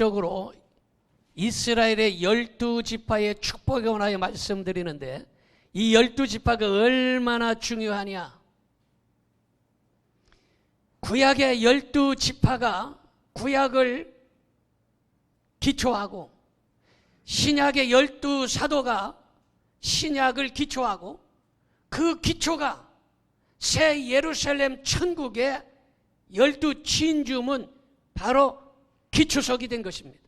지속적으로 이스라엘의 12지파의 축복에 관하여 말씀드리는데, 이 12지파가 얼마나 중요하냐. 구약의 12지파가 구약을 기초하고, 신약의 12사도가 신약을 기초하고, 그 기초가 새 예루살렘 천국의 12진주문 바로 기초석이 된 것입니다.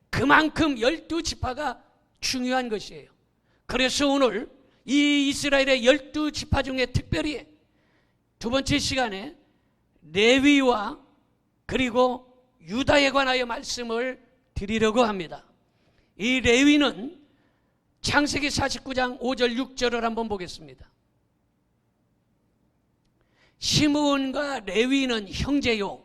그만큼 12지파가 중요한 것이에요. 그래서 오늘 이 이스라엘의 12지파 중에 특별히 두 번째 시간에 레위와 그리고 유다에 관하여 말씀을 드리려고 합니다. 이 레위는 창세기 49장 5절 6절을 한번 보겠습니다. 시므온과 레위는 형제요,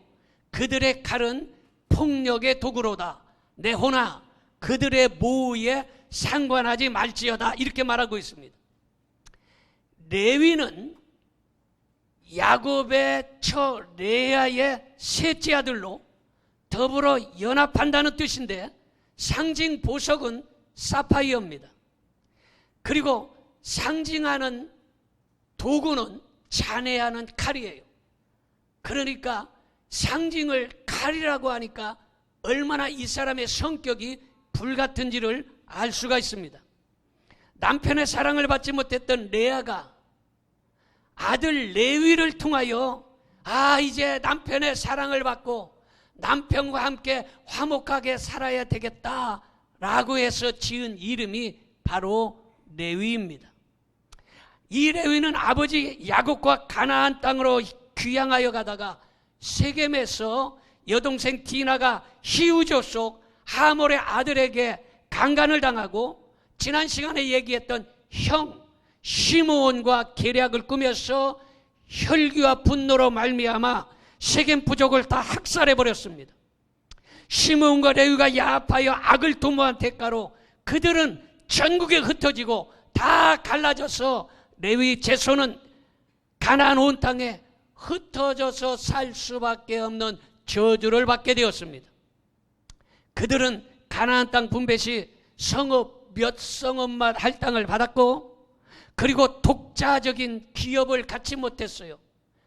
그들의 칼은 폭력의 도구로다. 내호나 그들의 모의에 상관하지 말지어다. 이렇게 말하고 있습니다. 레위는 야곱의 처 레아의 셋째 아들로 더불어 연합한다는 뜻인데, 상징 보석은 사파이어입니다. 그리고 상징하는 도구는 잔해하는 칼이에요. 그러니까 상징을 칼이라고 하니까 얼마나 이 사람의 성격이 불같은지를 알 수가 있습니다. 남편의 사랑을 받지 못했던 레아가 아들 레위를 통하여 이제 남편의 사랑을 받고 남편과 함께 화목하게 살아야 되겠다라고 해서 지은 이름이 바로 레위입니다. 이 레위는 아버지 야곱과 가나안 땅으로 귀향하여 가다가 세겜에서 여동생 디나가 히우조 속 하몰의 아들에게 강간을 당하고, 지난 시간에 얘기했던 형 시므온과 계략을 꾸며서 혈기와 분노로 말미암아 세겜 부족을 다 학살해 버렸습니다. 시므온과 레위가 야합하여 악을 도모한 대가로 그들은 전국에 흩어지고 다 갈라져서 레위 제손은 가나안 온 땅에 흩어져서 살 수밖에 없는 저주를 받게 되었습니다. 그들은 가나안 땅 분배 시 성읍 몇 성읍만 할당을 받았고, 그리고 독자적인 기업을 갖지 못했어요.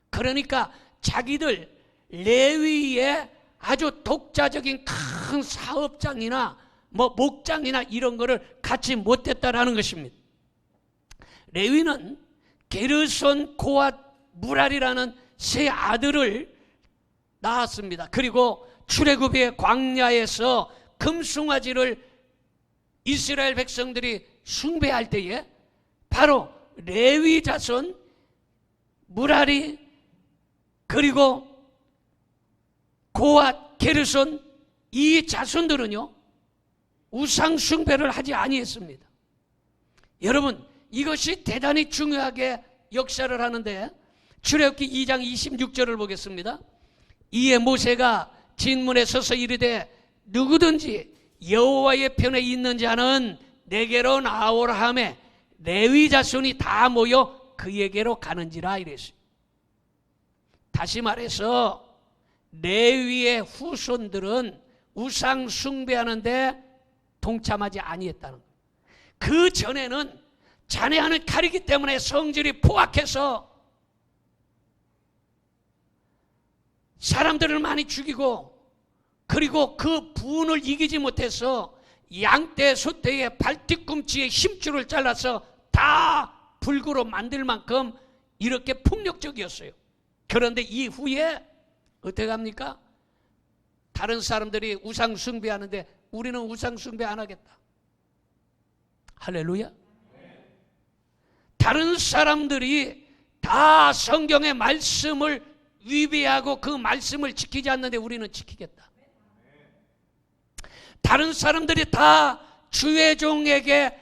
그러니까 자기들 레위의 아주 독자적인 큰 사업장이나 목장이나 이런 거를 갖지 못했다라는 것입니다. 레위는 게르손, 고앗, 무랄이라는 세 아들을 낳았습니다. 그리고 출애굽의 광야에서 금송아지를 이스라엘 백성들이 숭배할 때에 바로 레위 자손 무랄이 그리고 고앗, 게르손 이 자손들은요 우상 숭배를 하지 아니했습니다. 여러분, 이것이 대단히 중요하게 역사를 하는데, 출애굽기 2장 26절을 보겠습니다. 이에 모세가 진문에 서서 이르되 누구든지 여호와의 편에 있는 자는 내게로 나오라 하매 레위 자손이 다 모여 그에게로 가는지라 이랬어요. 다시 말해서 레위의 후손들은 우상 숭배하는데 동참하지 아니했다는 거예요. 그 전에는 잔해하는 칼이기 때문에 성질이 포악해서 사람들을 많이 죽이고, 그리고 그 분을 이기지 못해서 양떼 소떼의 발뒤꿈치에 힘줄을 잘라서 다 불구로 만들 만큼 이렇게 폭력적이었어요. 그런데 이후에 어떻게 합니까? 다른 사람들이 우상 숭배하는데 우리는 우상 숭배 안 하겠다. 할렐루야. 다른 사람들이 다 성경의 말씀을 위배하고 그 말씀을 지키지 않는데 우리는 지키겠다. 다른 사람들이 다 주의 종에게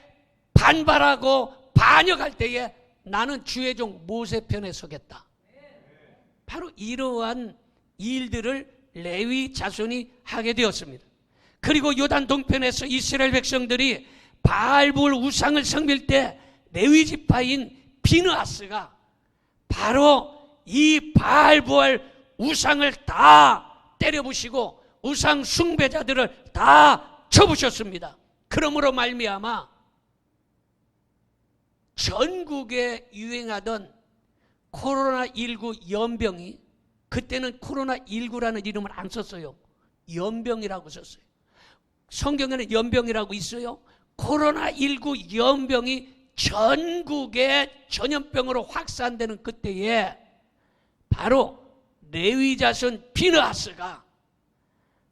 반발하고 반역할 때에 나는 주의 종 모세 편에 서겠다. 바로 이러한 일들을 레위 자손이 하게 되었습니다. 그리고 요단 동편에서 이스라엘 백성들이 바알볼 우상을 섬길 때 레위 지파인 비느하스가 바로 이 바알볼 우상을 다 때려부시고 우상 숭배자들을 다 쳐부셨습니다. 그러므로 말미암아 전국에 유행하던 코로나19 연병이, 그때는 코로나19라는 이름을 안 썼어요. 연병이라고 썼어요. 성경에는 연병이라고 있어요. 코로나19 연병이 전국에 전염병으로 확산되는 그때에 바로 레위 자손 비느하스가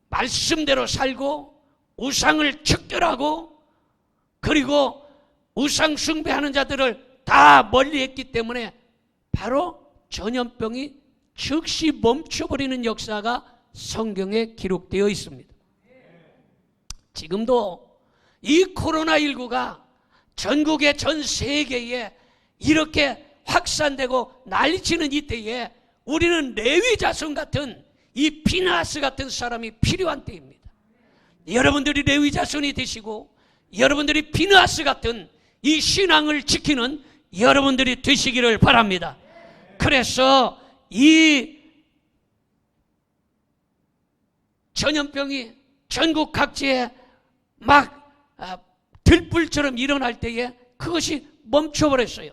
말씀대로 살고 우상을 척결하고 그리고 우상 숭배하는 자들을 다 멀리했기 때문에 바로 전염병이 즉시 멈춰버리는 역사가 성경에 기록되어 있습니다. 지금도 이 코로나19가 전국의 전 세계에 이렇게 확산되고 난리치는 이때에 우리는 레위 자손 같은 이 비느하스 같은 사람이 필요한 때입니다. 여러분들이 레위 자손이 되시고 여러분들이 비느하스 같은 이 신앙을 지키는 여러분들이 되시기를 바랍니다. 그래서 이 전염병이 전국 각지에 막 들불처럼 일어날 때에 그것이 멈춰버렸어요.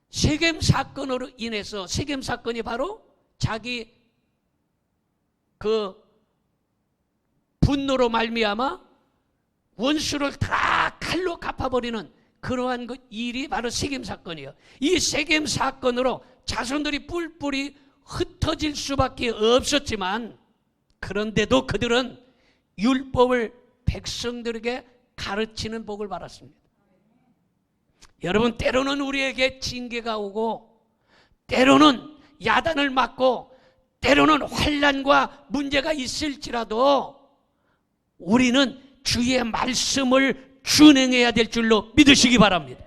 세겜 사건으로 인해서, 세겜 사건이 바로 자기 그 분노로 말미암아 원수를 다 칼로 갚아버리는 그러한 그 일이 바로 세겜 사건이에요. 이 세겜 사건으로 자손들이 뿔뿔이 흩어질 수밖에 없었지만, 그런데도 그들은 율법을 백성들에게 가르치는 복을 받았습니다. 여러분, 때로는 우리에게 징계가 오고 때로는 야단을 맞고 때로는 환난과 문제가 있을지라도 우리는 주의 말씀을 준행해야 될 줄로 믿으시기 바랍니다.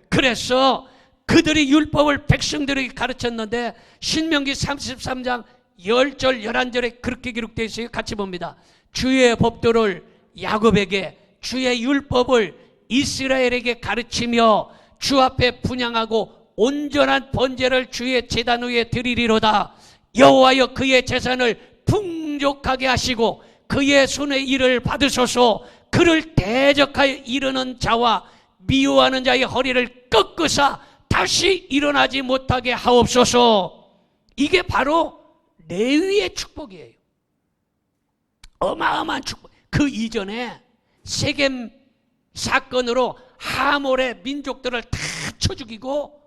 그래서 그들이 율법을 백성들에게 가르쳤는데 신명기 33장 10절 11절에 그렇게 기록되어 있어요. 같이 봅니다. 주의 법도를 야곱에게, 주의 율법을 이스라엘에게 가르치며 주 앞에 분향하고 온전한 번제를 주의 제단 위에 드리리로다. 여호와여 그의 재산을 풍족하게 하시고 그의 손의 일을 받으소서. 그를 대적하여 이르는 자와 미워하는 자의 허리를 꺾으사 다시 일어나지 못하게 하옵소서. 이게 바로 레위의 축복이에요. 어마어마한 축복. 그 이전에 세겜 사건으로 하몰의 민족들을 다 쳐 죽이고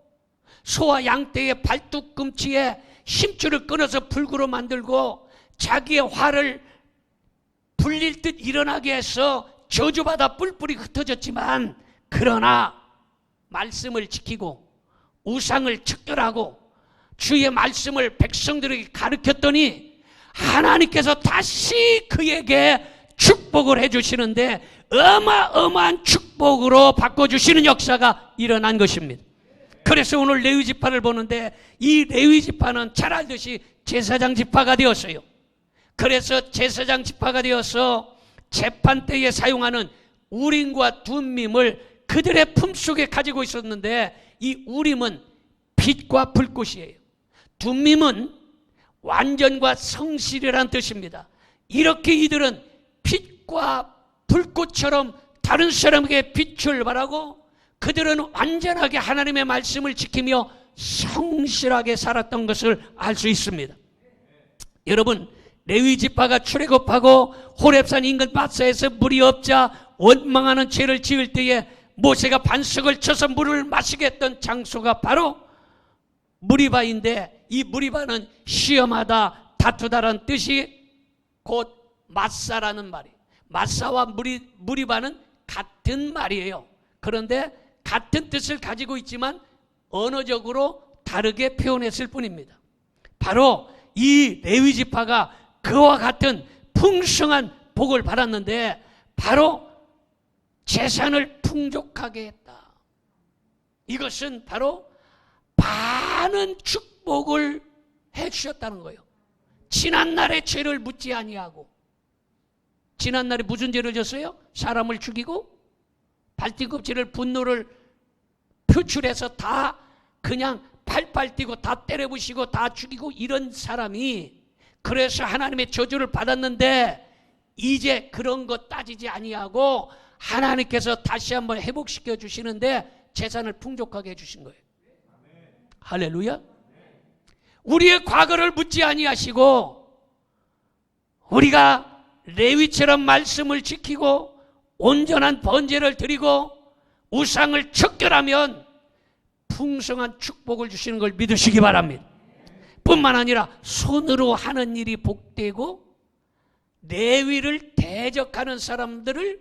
소와 양떼의 발뚝꿈치에 심줄을 끊어서 불구로 만들고 자기의 화를 불릴 듯 일어나게 해서 저주받아 뿔뿔이 흩어졌지만, 그러나 말씀을 지키고 우상을 척결하고 주의 말씀을 백성들에게 가르쳤더니 하나님께서 다시 그에게 축복을 해주시는데 어마어마한 축복으로 바꿔주시는 역사가 일어난 것입니다. 그래서 오늘 레위 지파를 보는데 이 레위 지파는 잘 알듯이 제사장 지파가 되었어요. 그래서 제사장 지파가 되어서 재판 때에 사용하는 우림과 둠밈을 그들의 품속에 가지고 있었는데, 이 우림은 빛과 불꽃이에요. 둠밈은 완전과 성실이라는 뜻입니다. 이렇게 이들은 빛과 불꽃처럼 다른 사람에게 빛을 발하고 그들은 완전하게 하나님의 말씀을 지키며 성실하게 살았던 것을 알 수 있습니다. 여러분, 레위 지파가 출애굽하고 호렙산 인근 마사에서 물이 없자 원망하는 죄를 지을 때에 모세가 반석을 쳐서 물을 마시게 했던 장소가 바로 무리바인데, 이 무리바는 시험하다, 다투다라는 뜻이 곧 마사라는 말이에요. 마사와 무리바는 같은 말이에요. 그런데 같은 뜻을 가지고 있지만 언어적으로 다르게 표현했을 뿐입니다. 바로 이 레위 지파가 그와 같은 풍성한 복을 받았는데 바로 재산을 풍족하게 했다. 이것은 바로 많은 축복을 해 주셨다는 거예요. 지난날의 죄를 묻지 아니하고, 지난날에 무슨 죄를 졌어요? 사람을 죽이고 발뒤꿈치를 분노를 표출해서 다 그냥 팔팔 뛰고 다 때려부시고 다 죽이고 이런 사람이 그래서 하나님의 저주를 받았는데 이제 그런 거 따지지 아니하고 하나님께서 다시 한번 회복시켜 주시는데 재산을 풍족하게 해주신 거예요. 할렐루야. 우리의 과거를 묻지 아니하시고 우리가 레위처럼 말씀을 지키고 온전한 번제를 드리고 우상을 척결하면 풍성한 축복을 주시는 걸 믿으시기 바랍니다. 뿐만 아니라 손으로 하는 일이 복되고 레위를 대적하는 사람들을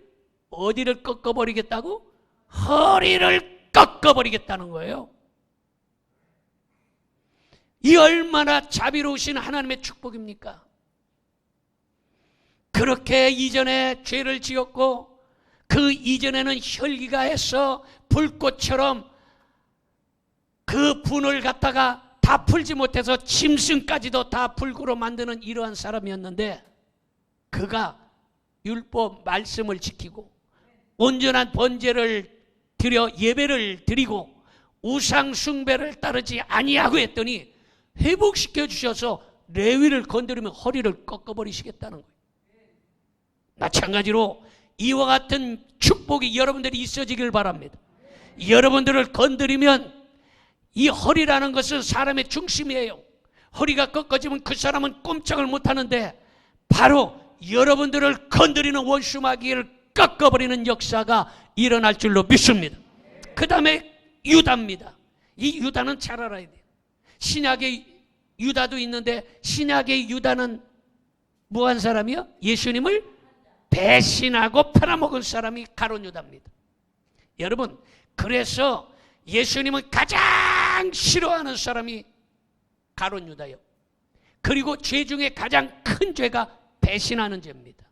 어디를 꺾어버리겠다고? 허리를 꺾어버리겠다는 거예요. 이 얼마나 자비로우신 하나님의 축복입니까? 그렇게 이전에 죄를 지었고 그 이전에는 혈기가 해서 불꽃처럼 그 분을 갖다가 다 풀지 못해서 짐승까지도 다 불구로 만드는 이러한 사람이었는데 그가 율법 말씀을 지키고 온전한 번제를 드려 예배를 드리고 우상 숭배를 따르지 아니하고 했더니 회복시켜 주셔서 레위를 건드리면 허리를 꺾어버리시겠다는 거예요. 마찬가지로 이와 같은 축복이 여러분들이 있어지길 바랍니다. 여러분들을 건드리면 이 허리라는 것은 사람의 중심이에요. 허리가 꺾어지면 그 사람은 꼼짝을 못하는데 바로 여러분들을 건드리는 원수 마귀를 꺾어버리는 역사가 일어날 줄로 믿습니다. 그 다음에 유다입니다. 이 유다는 잘 알아야 돼요. 신약의 유다도 있는데 신약의 유다는 뭐한 사람이요? 예수님을 배신하고 팔아먹은 사람이 가룟 유다입니다. 여러분, 그래서 예수님은 가장 싫어하는 사람이 가룟 유다예요. 그리고 죄 중에 가장 큰 죄가 배신하는 죄입니다.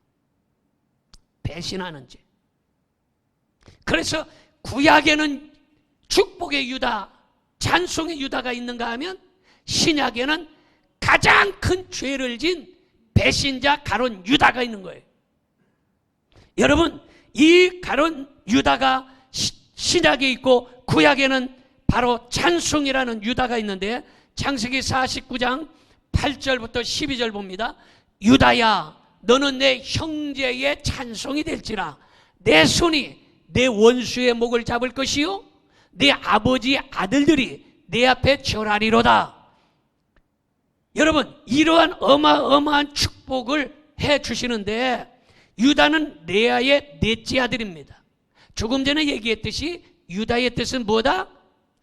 배신하는 죄. 그래서 구약에는 축복의 유다, 찬송의 유다가 있는가 하면 신약에는 가장 큰 죄를 진 배신자 가룟 유다가 있는 거예요. 여러분, 이 가룟 유다가 신약에 있고 구약에는 바로 찬송이라는 유다가 있는데 창세기 49장 8절부터 12절 봅니다. 유다야, 너는 내 형제의 찬송이 될지라. 내 손이 내 원수의 목을 잡을 것이요 내 아버지 아들들이 내 앞에 절하리로다. 여러분, 이러한 어마어마한 축복을 해 주시는데 유다는 레아의 넷째 아들입니다. 조금 전에 얘기했듯이 유다의 뜻은 뭐다?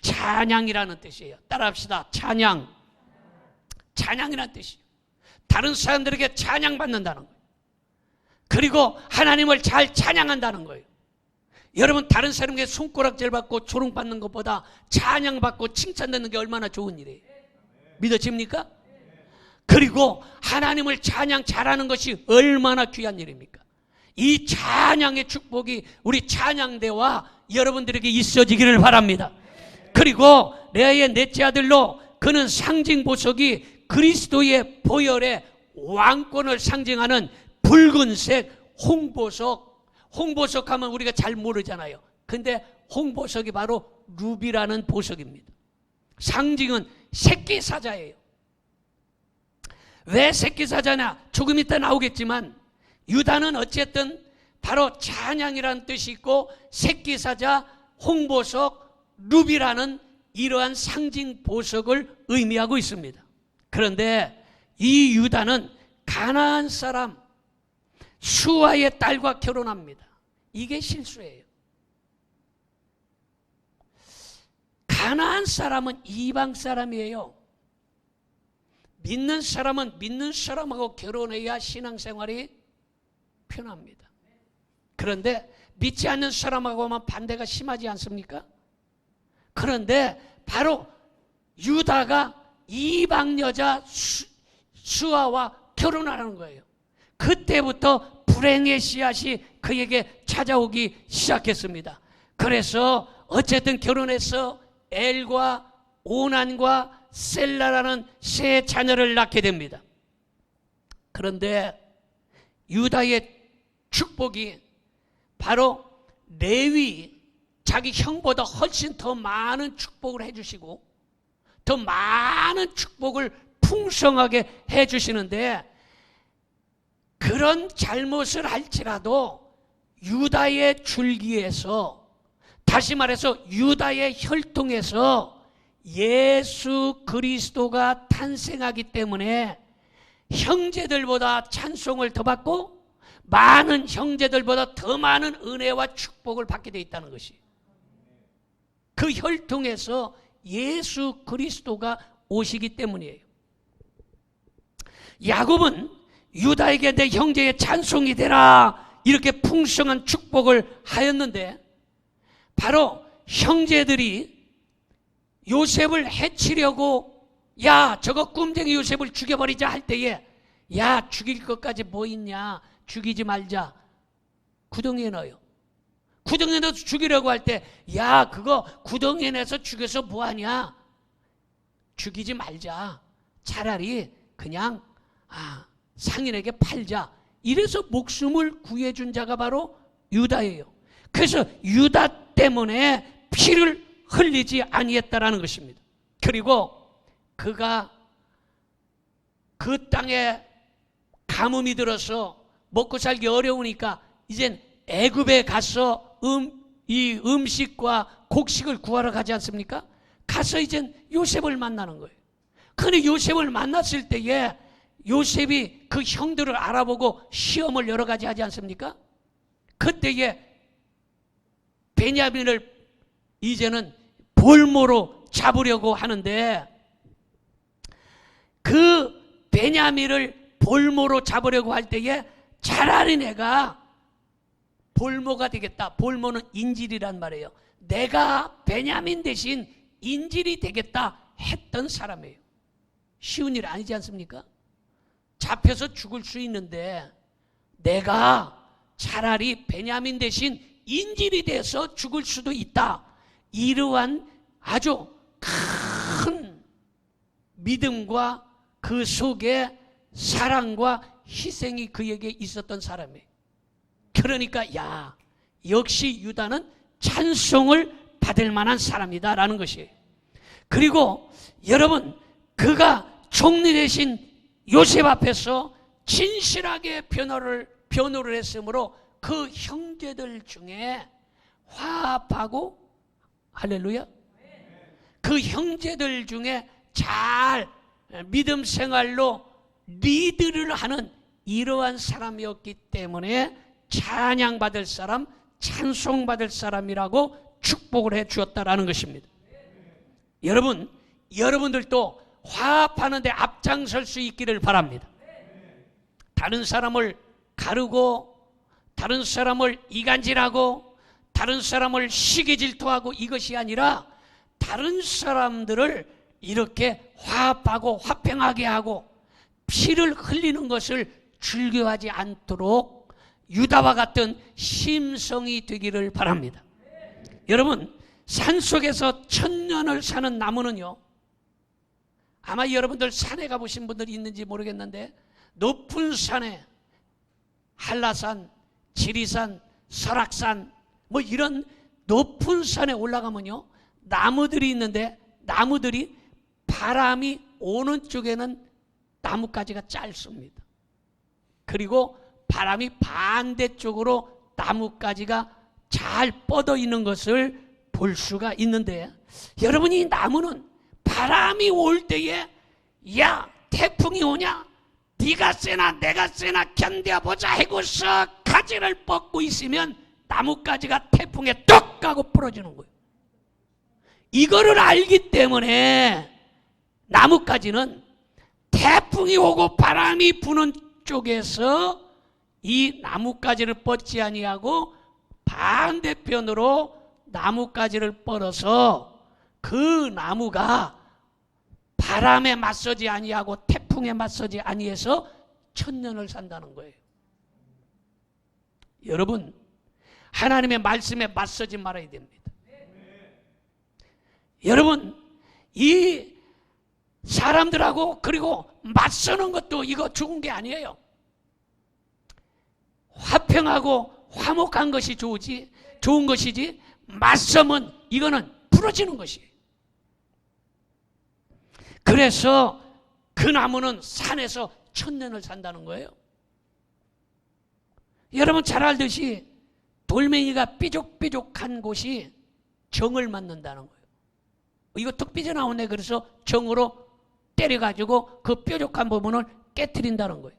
찬양이라는 뜻이에요. 따라합시다. 찬양. 찬양이라는 뜻이에요. 다른 사람들에게 찬양받는다는 거예요. 그리고 하나님을 잘 찬양한다는 거예요. 여러분, 다른 사람에게 손가락질 받고 조롱받는 것보다 찬양받고 칭찬받는 게 얼마나 좋은 일이에요. 믿어집니까? 그리고 하나님을 찬양 잘하는 것이 얼마나 귀한 일입니까? 이 찬양의 축복이 우리 찬양대와 여러분들에게 있어지기를 바랍니다. 그리고 레아의 넷째 아들로 그는 상징 보석이 그리스도의 보혈의 왕권을 상징하는 붉은색 홍보석. 홍보석 하면 우리가 잘 모르잖아요. 근데 홍보석이 바로 루비라는 보석입니다. 상징은 새끼사자예요. 왜 새끼사자냐? 조금 이따 나오겠지만 유다는 어쨌든 바로 찬양이라는 뜻이 있고 새끼사자, 홍보석, 루비라는 이러한 상징 보석을 의미하고 있습니다. 그런데 이 유다는 가나안 사람 수아의 딸과 결혼합니다. 이게 실수예요. 가나안 사람은 이방 사람이에요. 믿는 사람은 믿는 사람하고 결혼해야 신앙생활이 편합니다. 그런데 믿지 않는 사람하고만 반대가 심하지 않습니까? 그런데 바로 유다가 이방 여자 수아와 결혼하는 거예요. 그때부터 불행의 씨앗이 그에게 찾아오기 시작했습니다. 그래서 어쨌든 결혼해서 엘과 오난과 셀라라는 세 자녀를 낳게 됩니다. 그런데 유다의 축복이 바로 레위, 자기 형보다 훨씬 더 많은 축복을 해주시고 더 많은 축복을 풍성하게 해주시는데, 그런 잘못을 할지라도 유다의 줄기에서, 다시 말해서 유다의 혈통에서 예수 그리스도가 탄생하기 때문에 형제들보다 찬송을 더 받고 많은 형제들보다 더 많은 은혜와 축복을 받게 되어 있다는 것이, 그 혈통에서 예수 그리스도가 오시기 때문이에요. 야곱은 유다에게 내 형제의 찬송이 되라 이렇게 풍성한 축복을 하였는데, 바로 형제들이 요셉을 해치려고, 야 저거 꿈쟁이 요셉을 죽여버리자 할 때에, 야 죽일 것까지 뭐 있냐, 죽이지 말자, 구덩이에 넣어요. 구덩이에 넣어서 죽이려고 할 때, 야 그거 구덩이에 넣어서 죽여서 뭐하냐, 죽이지 말자, 차라리 그냥 상인에게 팔자, 이래서 목숨을 구해준 자가 바로 유다예요. 그래서 유다 때문에 피를 흘리지 아니했다라는 것입니다. 그리고 그가 그 땅에 가뭄이 들어서 먹고 살기 어려우니까 이젠 애굽에 가서 이 음식과 곡식을 구하러 가지 않습니까? 가서 이젠 요셉을 만나는 거예요. 그런데 요셉을 만났을 때에 요셉이 그 형들을 알아보고 시험을 여러 가지 하지 않습니까? 그때에 베냐민을 이제는 볼모로 잡으려고 하는데, 그 베냐민을 볼모로 잡으려고 할 때에 차라리 내가 볼모가 되겠다. 볼모는 인질이란 말이에요. 내가 베냐민 대신 인질이 되겠다 했던 사람이에요. 쉬운 일 아니지 않습니까? 잡혀서 죽을 수 있는데 내가 차라리 베냐민 대신 인질이 돼서 죽을 수도 있다. 이러한 아주 큰 믿음과 그 속에 사랑과 희생이 그에게 있었던 사람이에요. 그러니까 야 역시 유다는 찬송을 받을 만한 사람이다라는 것이에요. 그리고 여러분, 그가 총리 대신 요셉 앞에서 진실하게 변호를 했으므로 그 형제들 중에 화합하고, 할렐루야, 그 형제들 중에 잘 믿음 생활로 리드를 하는 이러한 사람이었기 때문에 찬양받을 사람, 찬송받을 사람이라고 축복을 해 주었다라는 것입니다. 여러분, 여러분들도 화합하는 데 앞장설 수 있기를 바랍니다. 다른 사람을 가르고, 다른 사람을 이간질하고, 다른 사람을 시기 질투하고, 이것이 아니라 다른 사람들을 이렇게 화합하고 화평하게 하고 피를 흘리는 것을 즐겨하지 않도록 유다와 같은 심성이 되기를 바랍니다. 여러분, 산속에서 천년을 사는 나무는요, 아마 여러분들 산에 가보신 분들이 있는지 모르겠는데, 높은 산에 한라산, 지리산, 설악산 뭐 이런 높은 산에 올라가면요, 나무들이 있는데 나무들이 바람이 오는 쪽에는 나뭇가지가 짧습니다. 그리고 바람이 반대쪽으로 나뭇가지가 잘 뻗어 있는 것을 볼 수가 있는데, 여러분이 이 나무는 바람이 올 때에 야 태풍이 오냐, 네가 세나 내가 세나 견뎌보자 하고서 가지를 뻗고 있으면 나뭇가지가 태풍에 뚝 하고 부러지는 거예요. 이거를 알기 때문에 나뭇가지는 태풍이 오고 바람이 부는 쪽에서 이 나뭇가지를 뻗지 아니하고 반대편으로 나뭇가지를 뻗어서 그 나무가 바람에 맞서지 아니하고 태풍에 맞서지 아니해서 천년을 산다는 거예요. 여러분, 하나님의 말씀에 맞서지 말아야 됩니다. 여러분, 이 사람들하고 그리고 맞서는 것도 이거 좋은 게 아니에요. 화평하고 화목한 것이 좋은 것이지, 맞서면 이거는 부러지는 것이에요. 그래서 그 나무는 산에서 천년을 산다는 거예요. 여러분 잘 알듯이 돌멩이가 삐죽삐죽한 곳이 정을 맞는다는 거예요. 이거 턱 삐져나오네. 그래서 정으로 때려가지고 그 뾰족한 부분을 깨트린다는 거예요.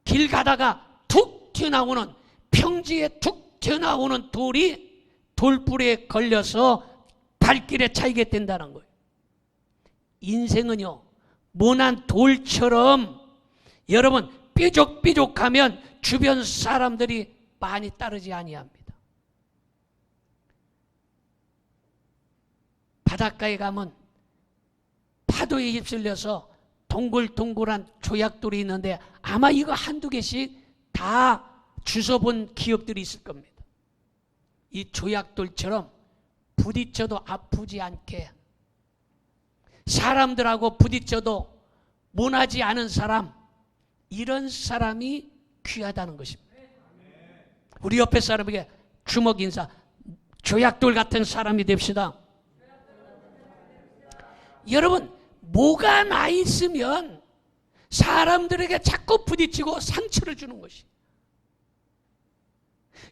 길 가다가 툭 튀어나오는, 평지에 툭 튀어나오는 돌이 돌뿌리에 걸려서 발길에 차이게 된다는 거예요. 인생은요, 모난 돌처럼 여러분 삐죽삐죽하면 주변 사람들이 많이 따르지 아니합니다. 바닷가에 가면 파도에 휩쓸려서 동글동글한 조약돌이 있는데 아마 이거 한두 개씩 다 주워본 기억들이 있을 겁니다. 이 조약돌처럼 부딪혀도 아프지 않게, 사람들하고 부딪혀도 모나지 않은 사람, 이런 사람이 귀하다는 것입니다. 우리 옆에 사람에게 주먹 인사, 조약돌 같은 사람이 됩시다. 여러분, 뭐가 나 있으면 사람들에게 자꾸 부딪히고 상처를 주는 것이,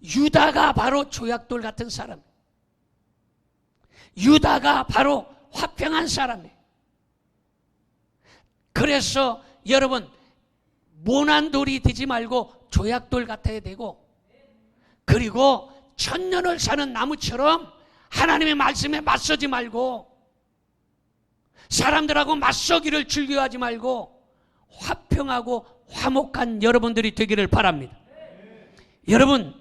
유다가 바로 조약돌 같은 사람, 유다가 바로 화평한 사람이에요. 그래서 여러분, 모난 돌이 되지 말고 조약돌 같아야 되고, 그리고 천년을 사는 나무처럼 하나님의 말씀에 맞서지 말고, 사람들하고 맞서기를 즐겨하지 말고 화평하고 화목한 여러분들이 되기를 바랍니다. 여러분,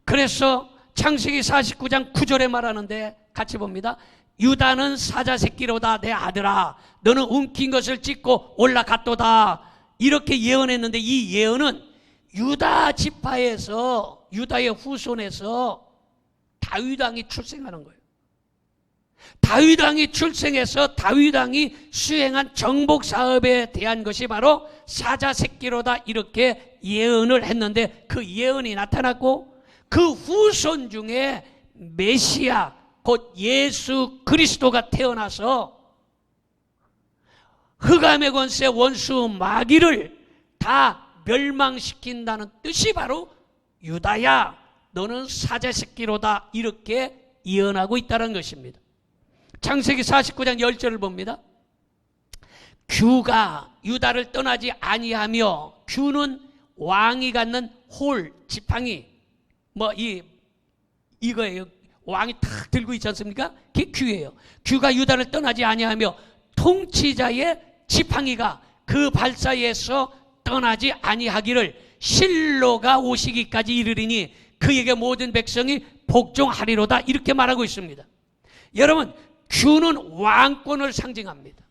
그래서 창세기 49장 9절에 말하는데 같이 봅니다. 유다는 사자 새끼로다 내 아들아, 너는 움킨 것을 찢고 올라갔도다. 이렇게 예언했는데, 이 예언은 유다 지파에서, 유다의 후손에서 다윗 왕이 출생하는 거예요. 다윗 왕이 출생해서 다윗 왕이 수행한 정복 사업에 대한 것이 바로 사자 새끼로다, 이렇게 예언을 했는데, 그 예언이 나타났고, 그 후손 중에 메시아 곧 예수 그리스도가 태어나서 흑암의 권세 원수 마귀를 다 멸망시킨다는 뜻이 바로 유다야 너는 사자 새끼로다, 이렇게 예언하고 있다는 것입니다. 창세기 49장 10절을 봅니다. 규가 유다를 떠나지 아니하며, 규는 왕이 갖는 홀, 지팡이, 이거예요. 왕이 탁 들고 있지 않습니까? 그게 규예요. 규가 유다를 떠나지 아니하며 통치자의 지팡이가 그 발사에서 떠나지 아니하기를 실로가 오시기까지 이르리니 그에게 모든 백성이 복종하리로다, 이렇게 말하고 있습니다. 여러분, 규는 왕권을 상징합니다.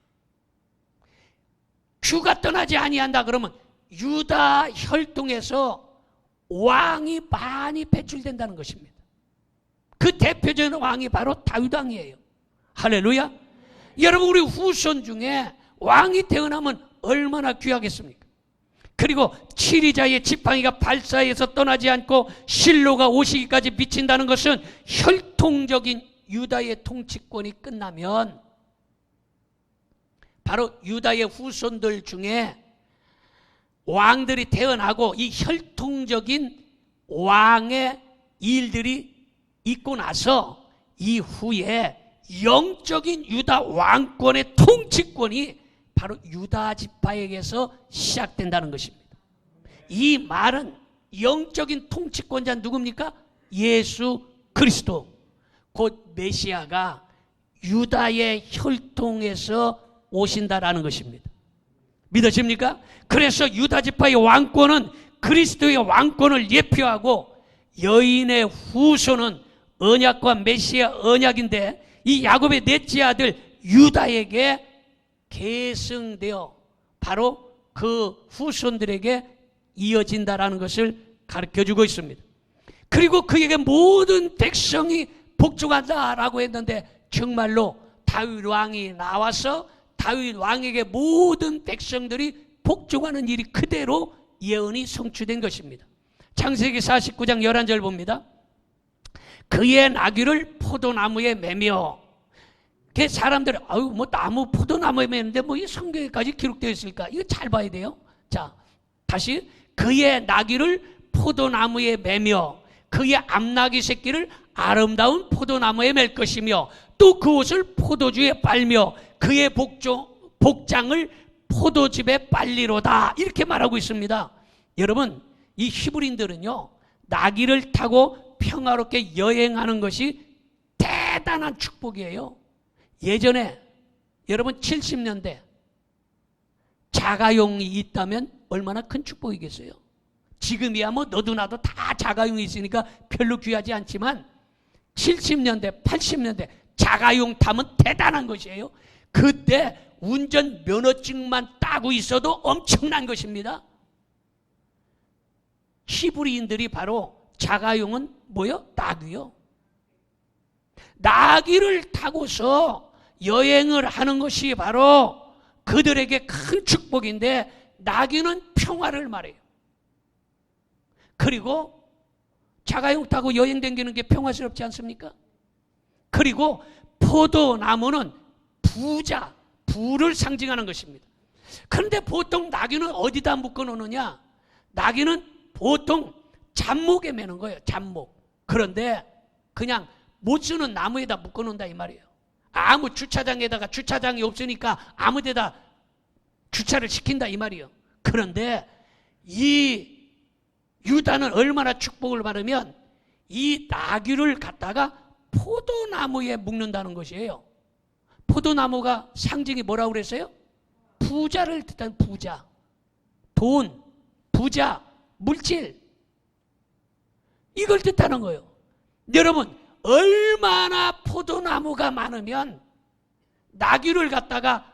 규가 떠나지 아니한다 그러면 유다 혈통에서 왕이 많이 배출된다는 것입니다. 그 대표적인 왕이 바로 다윗 왕이에요. 할렐루야. 여러분, 우리 후손 중에 왕이 태어나면 얼마나 귀하겠습니까? 그리고 치리자의 지팡이가 발사에서 떠나지 않고 실로가 오시기까지 미친다는 것은 혈통적인 유다의 통치권이 끝나면 바로 유다의 후손들 중에 왕들이 태어나고 이 혈통적인 왕의 일들이 있고 나서 이후에 영적인 유다 왕권의 통치권이 바로 유다 지파에게서 시작된다는 것입니다. 이 말은 영적인 통치권자 누굽니까? 예수 그리스도 곧 메시아가 유다의 혈통에서 오신다라는 것입니다. 믿으십니까? 그래서 유다 지파의 왕권은 그리스도의 왕권을 예표하고, 여인의 후손은 언약과 메시아 언약인데 이 야곱의 넷째 아들 유다에게 계승되어 바로 그 후손들에게 이어진다라는 것을 가르쳐주고 있습니다. 그리고 그에게 모든 백성이 복종한다라고 했는데, 정말로 다윗 왕이 나와서 다윗 왕에게 모든 백성들이 복종하는 일이 그대로 예언이 성취된 것입니다. 창세기 49장 11절 봅니다. 그의 나귀를 포도나무에 매며, 그 사람들이 아유 뭐 나무 포도나무에 매는데 뭐 이 성경에까지 기록되어 있을까? 이거 잘 봐야 돼요. 자, 다시 그의 나귀를 포도나무에 매며 그의 암나귀 새끼를 아름다운 포도나무에 맬 것이며 또 그 옷을 포도주에 빨며 그의 복장을 포도즙에 빨리로다. 이렇게 말하고 있습니다. 여러분, 이 히브리인들은요 나귀를 타고 평화롭게 여행하는 것이 대단한 축복이에요. 예전에 여러분 70년대 자가용이 있다면 얼마나 큰 축복이겠어요. 지금이야 뭐 너도 나도 다 자가용이 있으니까 별로 귀하지 않지만 70년대 80년대 자가용 타면 대단한 것이에요. 그때 운전 면허증만 따고 있어도 엄청난 것입니다. 히브리인들이 바로 자가용은 뭐요? 나귀요. 나귀를 타고서 여행을 하는 것이 바로 그들에게 큰 축복인데 나귀는 평화를 말해요. 그리고 자가용 타고 여행 다니는 게 평화스럽지 않습니까? 그리고 포도나무는 부자, 부를 상징하는 것입니다. 그런데 보통 나귀는 어디다 묶어 놓느냐? 나귀는 보통 잡목에 매는 거예요. 잡목. 그런데 그냥 못 쓰는 나무에다 묶어 놓는다 이 말이에요. 아무 주차장에다가 주차장이 없으니까 아무 데다 주차를 시킨다 이 말이에요. 그런데 이 유다는 얼마나 축복을 받으면 이 나귀를 갖다가 포도나무에 묶는다는 것이에요. 포도나무가 상징이 뭐라고 그랬어요? 부자를 뜻하는 부자, 돈, 부자, 물질, 이걸 뜻하는 거예요. 여러분, 얼마나 포도나무가 많으면 나귀를 갖다가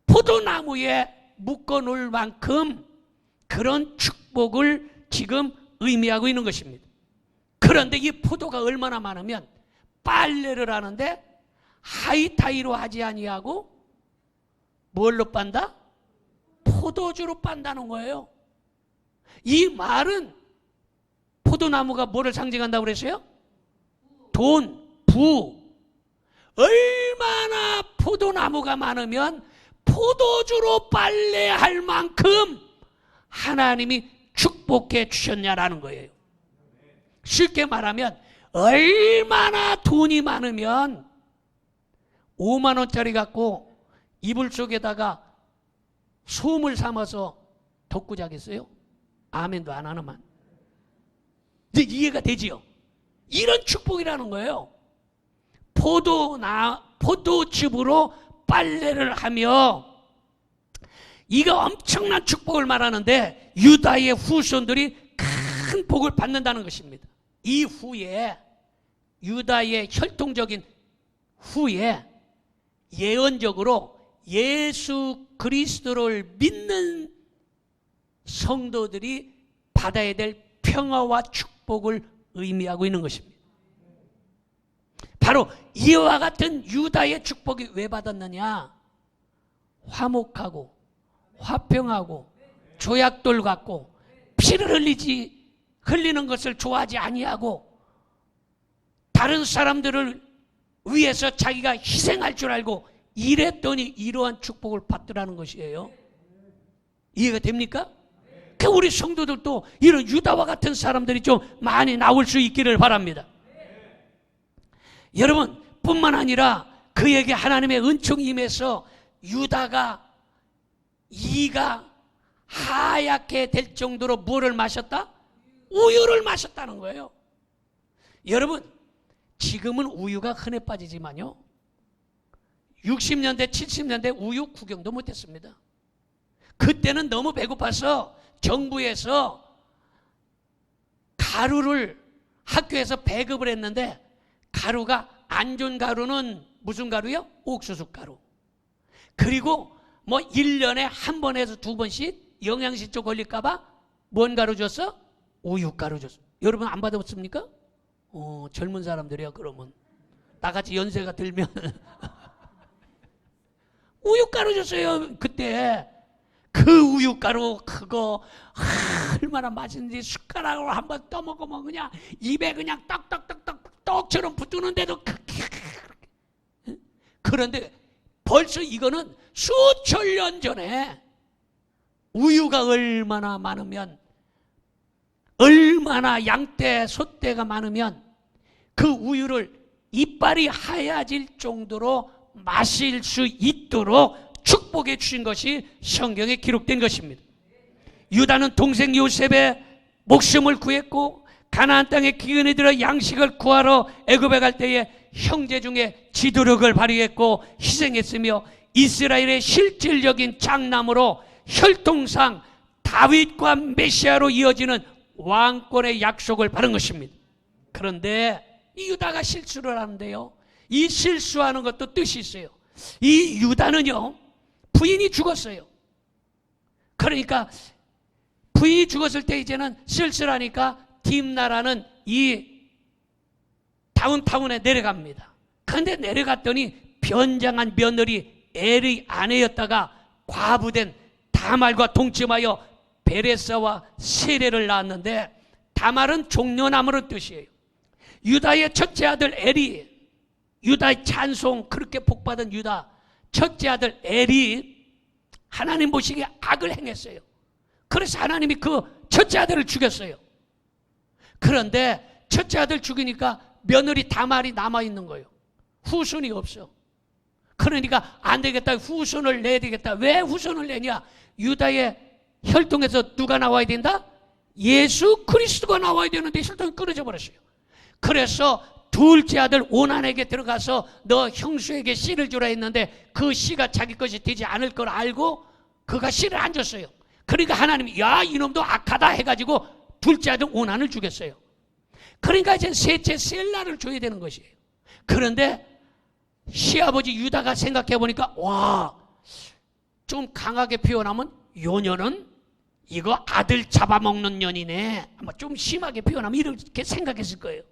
포도나무에 묶어 놓을 만큼 그런 축복을 지금 의미하고 있는 것입니다. 그런데 이 포도가 얼마나 많으면 빨래를 하는데 하이타이로 하지 아니하고 뭘로 빤다? 포도주로 빤다는 거예요. 이 말은 포도나무가 뭐를 상징한다고 그랬어요? 돈, 부. 얼마나 포도나무가 많으면 포도주로 빨래할 만큼 하나님이 축복해 주셨냐라는 거예요. 쉽게 말하면 얼마나 돈이 많으면 5만 원짜리 갖고 이불 속에다가 솜을 삼아서 덮고 자겠어요? 아멘도 안 하나만. 이제 이해가 되지요? 이런 축복이라는 거예요. 포도즙으로 빨래를 하며, 이거 엄청난 축복을 말하는데 유다의 후손들이 큰 복을 받는다는 것입니다. 이후에 유다의 혈통적인 후에 예언적으로 예수 그리스도를 믿는 성도들이 받아야 될 평화와 축복을 의미하고 있는 것입니다. 바로 이와 같은 유다의 축복이 왜 받았느냐? 화목하고 화평하고 조약돌 같고 피를 흘리는 것을 좋아하지 아니하고 다른 사람들을 위해서 자기가 희생할 줄 알고 이랬더니 이러한 축복을 받더라는 것이에요. 이해가 됩니까? 그 우리 성도들도 이런 유다와 같은 사람들이 좀 많이 나올 수 있기를 바랍니다. 여러분, 뿐만 아니라 그에게 하나님의 은총이 임해서 유다가 이가 하얗게 될 정도로 뭐를 마셨다? 우유를 마셨다는 거예요. 여러분, 지금은 우유가 흔해 빠지지만요 60년대 70년대 우유 구경도 못했습니다. 그때는 너무 배고파서 정부에서 가루를 학교에서 배급을 했는데 가루가 안 좋은 가루는 무슨 가루요? 옥수수 가루. 그리고 뭐 1년에 한 번에서 두 번씩 영양실조 걸릴까봐 뭔 가루 줬어? 우유 가루 줬어. 여러분 안 받아봤습니까? 젊은 사람들이야. 그러면 나같이 연세가 들면 우유가루 줬어요. 그때 그 우유가루 그거 얼마나 맛있는지 숟가락으로 한번 떠먹으면 그냥 입에 그냥 떡떡떡떡 떡처럼 붙는데도 그런데 벌써 이거는 수천 년 전에 우유가 얼마나 많으면, 얼마나 양떼 소떼가 많으면 그 우유를 이빨이 하얘질 정도로 마실 수 있도록 축복해 주신 것이 성경에 기록된 것입니다. 유다는 동생 요셉의 목숨을 구했고, 가나안 땅에 기근이 들어 양식을 구하러 애굽에 갈 때에 형제 중에 지도력을 발휘했고 희생했으며, 이스라엘의 실질적인 장남으로 혈통상 다윗과 메시아로 이어지는 왕권의 약속을 받은 것입니다. 그런데 이 유다가 실수를 하는데요, 이 실수하는 것도 뜻이 있어요. 이 유다는요, 부인이 죽었어요. 그러니까 부인이 죽었을 때 이제는 쓸쓸하니까 딥나라는 이 다운타운에 내려갑니다. 그런데 내려갔더니 변장한 며느리 엘의 아내였다가 과부된 다말과 동침하여 베레스와 세레를 낳았는데, 다말은 종려나무는 뜻이에요. 유다의 첫째 아들 엘이, 유다의 찬송 그렇게 복받은 유다 첫째 아들 엘이 하나님 보시기에 악을 행했어요. 그래서 하나님이 그 첫째 아들을 죽였어요. 그런데 첫째 아들 죽이니까 며느리 다말이 남아있는 거예요. 후손이 없어. 그러니까 안 되겠다, 후손을 내야 되겠다. 왜 후손을 내냐? 유다의 혈통에서 누가 나와야 된다? 예수 그리스도가 나와야 되는데 혈통이 끊어져 버렸어요. 그래서 둘째 아들 오난에게 들어가서 너 형수에게 씨를 주라 했는데 그 씨가 자기 것이 되지 않을 걸 알고 그가 씨를 안 줬어요. 그러니까 하나님이 야 이놈도 악하다 해가지고 둘째 아들 오난을 죽였어요. 그러니까 이제 셋째 셀라를 줘야 되는 것이에요. 그런데 시아버지 유다가 생각해 보니까 와, 좀 강하게 표현하면 요 년은 이거 아들 잡아먹는 년이네. 아마 좀 심하게 표현하면 이렇게 생각했을 거예요.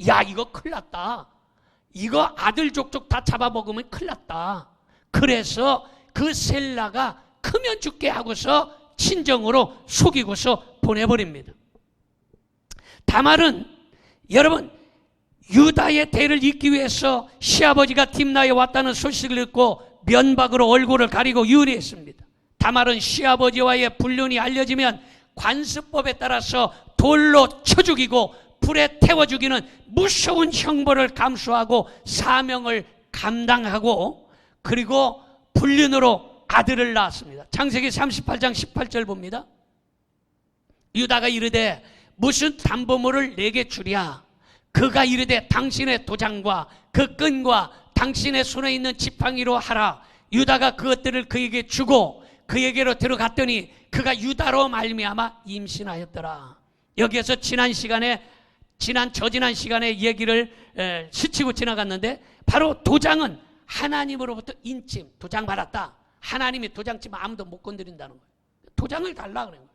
야 이거 큰일 났다. 이거 아들 족족 다 잡아먹으면 큰일 났다. 그래서 그 셀라가 크면 죽게 하고서 친정으로 속이고서 보내버립니다. 다말은 여러분 유다의 대를 잇기 위해서 시아버지가 딥나에 왔다는 소식을 듣고 면박으로 얼굴을 가리고 유언했습니다. 다말은 시아버지와의 불륜이 알려지면 관습법에 따라서 돌로 쳐 죽이고 불에 태워 죽이는 무서운 형벌을 감수하고 사명을 감당하고, 그리고 불륜으로 아들을 낳았습니다. 창세기 38장 18절 봅니다. 유다가 이르되 무슨 담보물을 내게 주랴? 그가 이르되 당신의 도장과 그 끈과 당신의 손에 있는 지팡이로 하라. 유다가 그것들을 그에게 주고 그에게로 들어갔더니 그가 유다로 말미암아 임신하였더라. 여기에서 지난 저지난 시간에 얘기를 스치고 지나갔는데, 바로 도장은 하나님으로부터 인침, 도장 받았다. 하나님이 도장 치면 아무도 못 건드린다는 거예요. 도장을 달라 그런 거예요.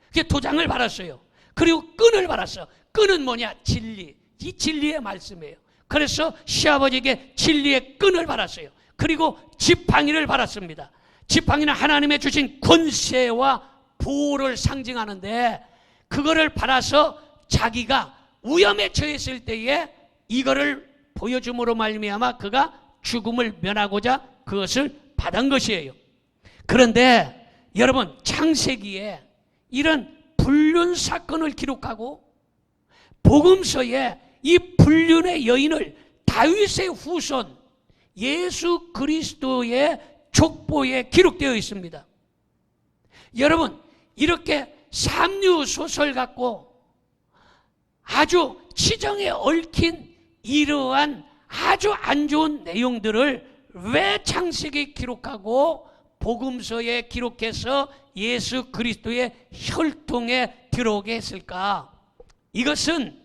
그게 도장을 받았어요. 그리고 끈을 받았어. 끈은 뭐냐? 진리. 이 진리의 말씀이에요. 그래서 시아버지에게 진리의 끈을 받았어요. 그리고 지팡이를 받았습니다. 지팡이는 하나님의 주신 권세와 보호를 상징하는데, 그거를 받아서 자기가 위험에 처했을 때에 이거를 보여줌으로 말미암아 그가 죽음을 면하고자 그것을 받은 것이에요. 그런데 여러분, 창세기에 이런 불륜 사건을 기록하고 복음서에 이 불륜의 여인을 다윗의 후손 예수 그리스도의 족보에 기록되어 있습니다. 여러분, 이렇게 삼류 소설 같고 아주 치정에 얽힌 이러한 아주 안 좋은 내용들을 왜 창세기에 기록하고 복음서에 기록해서 예수 그리스도의 혈통에 들어오게 했을까? 이것은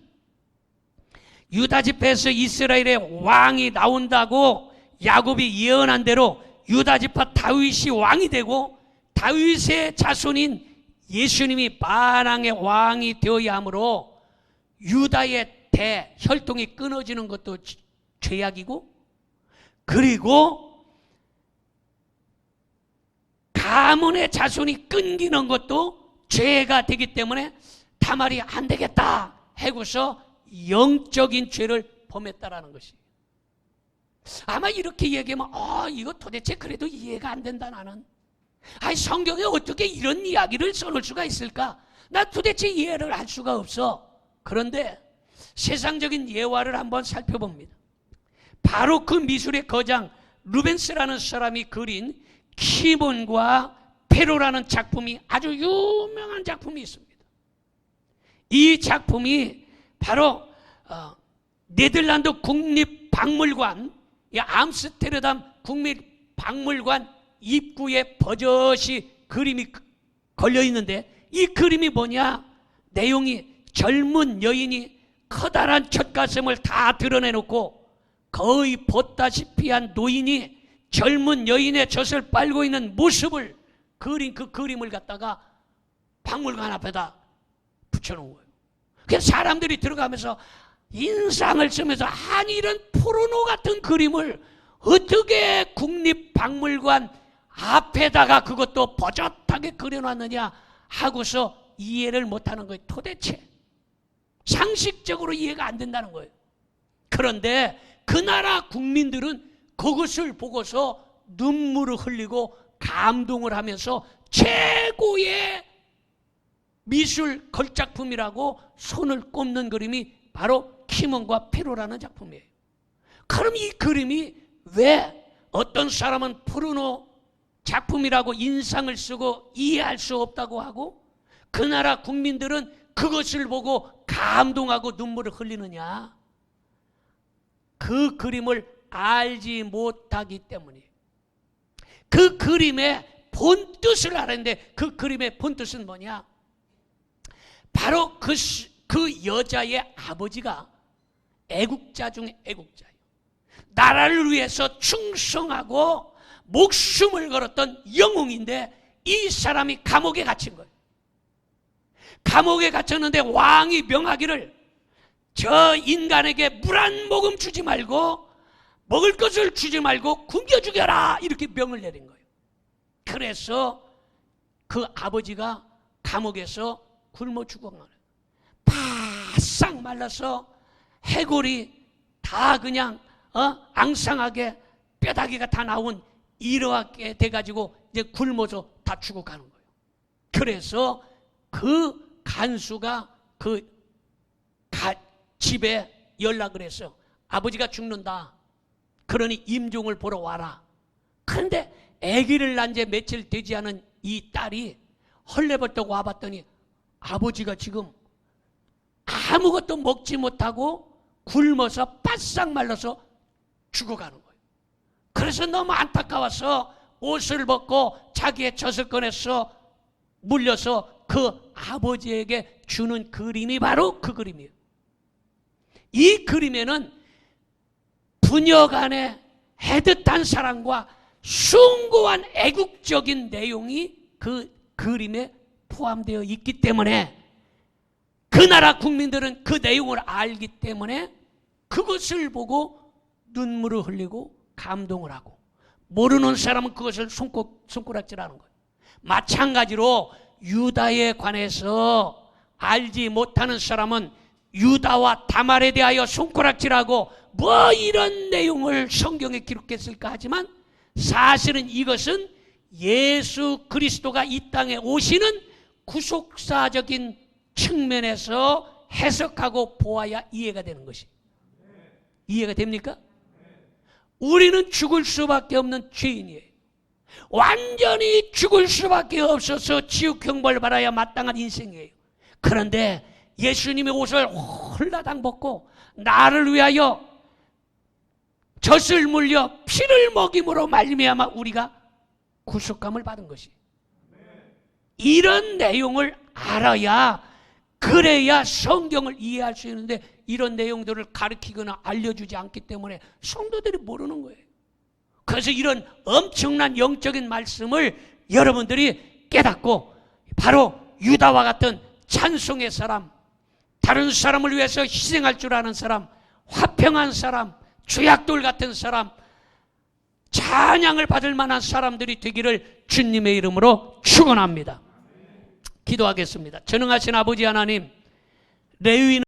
유다 지파에서 이스라엘의 왕이 나온다고 야곱이 예언한 대로 유다 지파 다윗이 왕이 되고 다윗의 자손인 예수님이 만왕의 왕이 되어야 하므로 유다의 대 혈통이 끊어지는 것도 죄악이고, 그리고 가문의 자손이 끊기는 것도 죄가 되기 때문에 다말이 안 되겠다 하고서 영적인 죄를 범했다라는 것이에요. 아마 이렇게 얘기하면 이거 도대체 그래도 이해가 안 된다 나는. 성경에 어떻게 이런 이야기를 써놓을 수가 있을까? 나 도대체 이해를 할 수가 없어. 그런데 세상적인 예화를 한번 살펴봅니다. 바로 그 미술의 거장 루벤스라는 사람이 그린 키몬과 페로라는 작품이 아주 유명한 작품이 있습니다. 이 작품이 바로 네덜란드 국립박물관, 암스테르담 국립박물관 입구에 버젓이 그림이 걸려 있는데, 이 그림이 뭐냐? 내용이 젊은 여인이 커다란 젖가슴을 다 드러내놓고 거의 벗다시피 한 노인이 젊은 여인의 젖을 빨고 있는 모습을 그린 그 그림을 갖다가 박물관 앞에다 붙여놓은 거예요. 그래서 사람들이 들어가면서 인상을 쓰면서 아니 이런 포르노 같은 그림을 어떻게 국립박물관 앞에다가 그것도 버젓하게 그려놨느냐 하고서 이해를 못하는 거예요. 도대체 상식적으로 이해가 안 된다는 거예요. 그런데 그 나라 국민들은 그것을 보고서 눈물을 흘리고 감동을 하면서 최고의 미술 걸작품이라고 손을 꼽는 그림이 바로 키몬과 페로라는 작품이에요. 그럼 이 그림이 왜 어떤 사람은 포르노 작품이라고 인상을 쓰고 이해할 수 없다고 하고 그 나라 국민들은 그것을 보고 감동하고 눈물을 흘리느냐? 그 그림을 알지 못하기 때문이에요. 그 그림의 본뜻을 알았는데 그 그림의 본뜻은 뭐냐? 바로 그 여자의 아버지가 애국자 중에 애국자예요. 나라를 위해서 충성하고 목숨을 걸었던 영웅인데 이 사람이 감옥에 갇힌 거예요. 감옥에 갇혔는데 왕이 명하기를 저 인간에게 물 한 모금 주지 말고 먹을 것을 주지 말고 굶겨 죽여라 이렇게 명을 내린 거예요. 그래서 그 아버지가 감옥에서 굶어 죽은 거예요. 바싹 말라서 해골이 다 그냥 앙상하게 뼈다귀가 다 나온 이렇게 돼가지고 이제 굶어서 다 죽어가는 거예요. 그래서 그 간수가 그 집에 연락을 해서 아버지가 죽는다. 그러니 임종을 보러 와라. 그런데 아기를 낳은 지 며칠 되지 않은 이 딸이 헐레벌떡 와봤더니 아버지가 지금 아무것도 먹지 못하고 굶어서 바싹 말라서 죽어가는 거예요. 그래서 너무 안타까워서 옷을 벗고 자기의 젖을 꺼내서 물려서 그 아버지에게 주는 그림이 바로 그 그림이에요. 이 그림에는 부녀 간의 애틋한 사랑과 숭고한 애국적인 내용이 그 그림에 포함되어 있기 때문에 그 나라 국민들은 그 내용을 알기 때문에 그것을 보고 눈물을 흘리고 감동을 하고, 모르는 사람은 그것을 손가락질하는 거예요. 마찬가지로 유다에 관해서 알지 못하는 사람은 유다와 다말에 대하여 손가락질하고 뭐 이런 내용을 성경에 기록했을까 하지만 사실은 이것은 예수 그리스도가 이 땅에 오시는 구속사적인 측면에서 해석하고 보아야 이해가 되는 것이. 이해가 됩니까? 우리는 죽을 수밖에 없는 죄인이에요. 완전히 죽을 수밖에 없어서 지옥형벌 받아야 마땅한 인생이에요. 그런데 예수님의 옷을 홀라당 벗고 나를 위하여 젖을 물려 피를 먹임으로 말미암아 우리가 구속감을 받은 것이. 이런 내용을 알아야, 그래야 성경을 이해할 수 있는데 이런 내용들을 가르치거나 알려주지 않기 때문에 성도들이 모르는 거예요. 그래서 이런 엄청난 영적인 말씀을 여러분들이 깨닫고 바로 유다와 같은 찬송의 사람, 다른 사람을 위해서 희생할 줄 아는 사람, 화평한 사람, 죄악돌 같은 사람, 찬양을 받을 만한 사람들이 되기를 주님의 이름으로 축원합니다. 기도하겠습니다. 전능하신 아버지 하나님, 레위인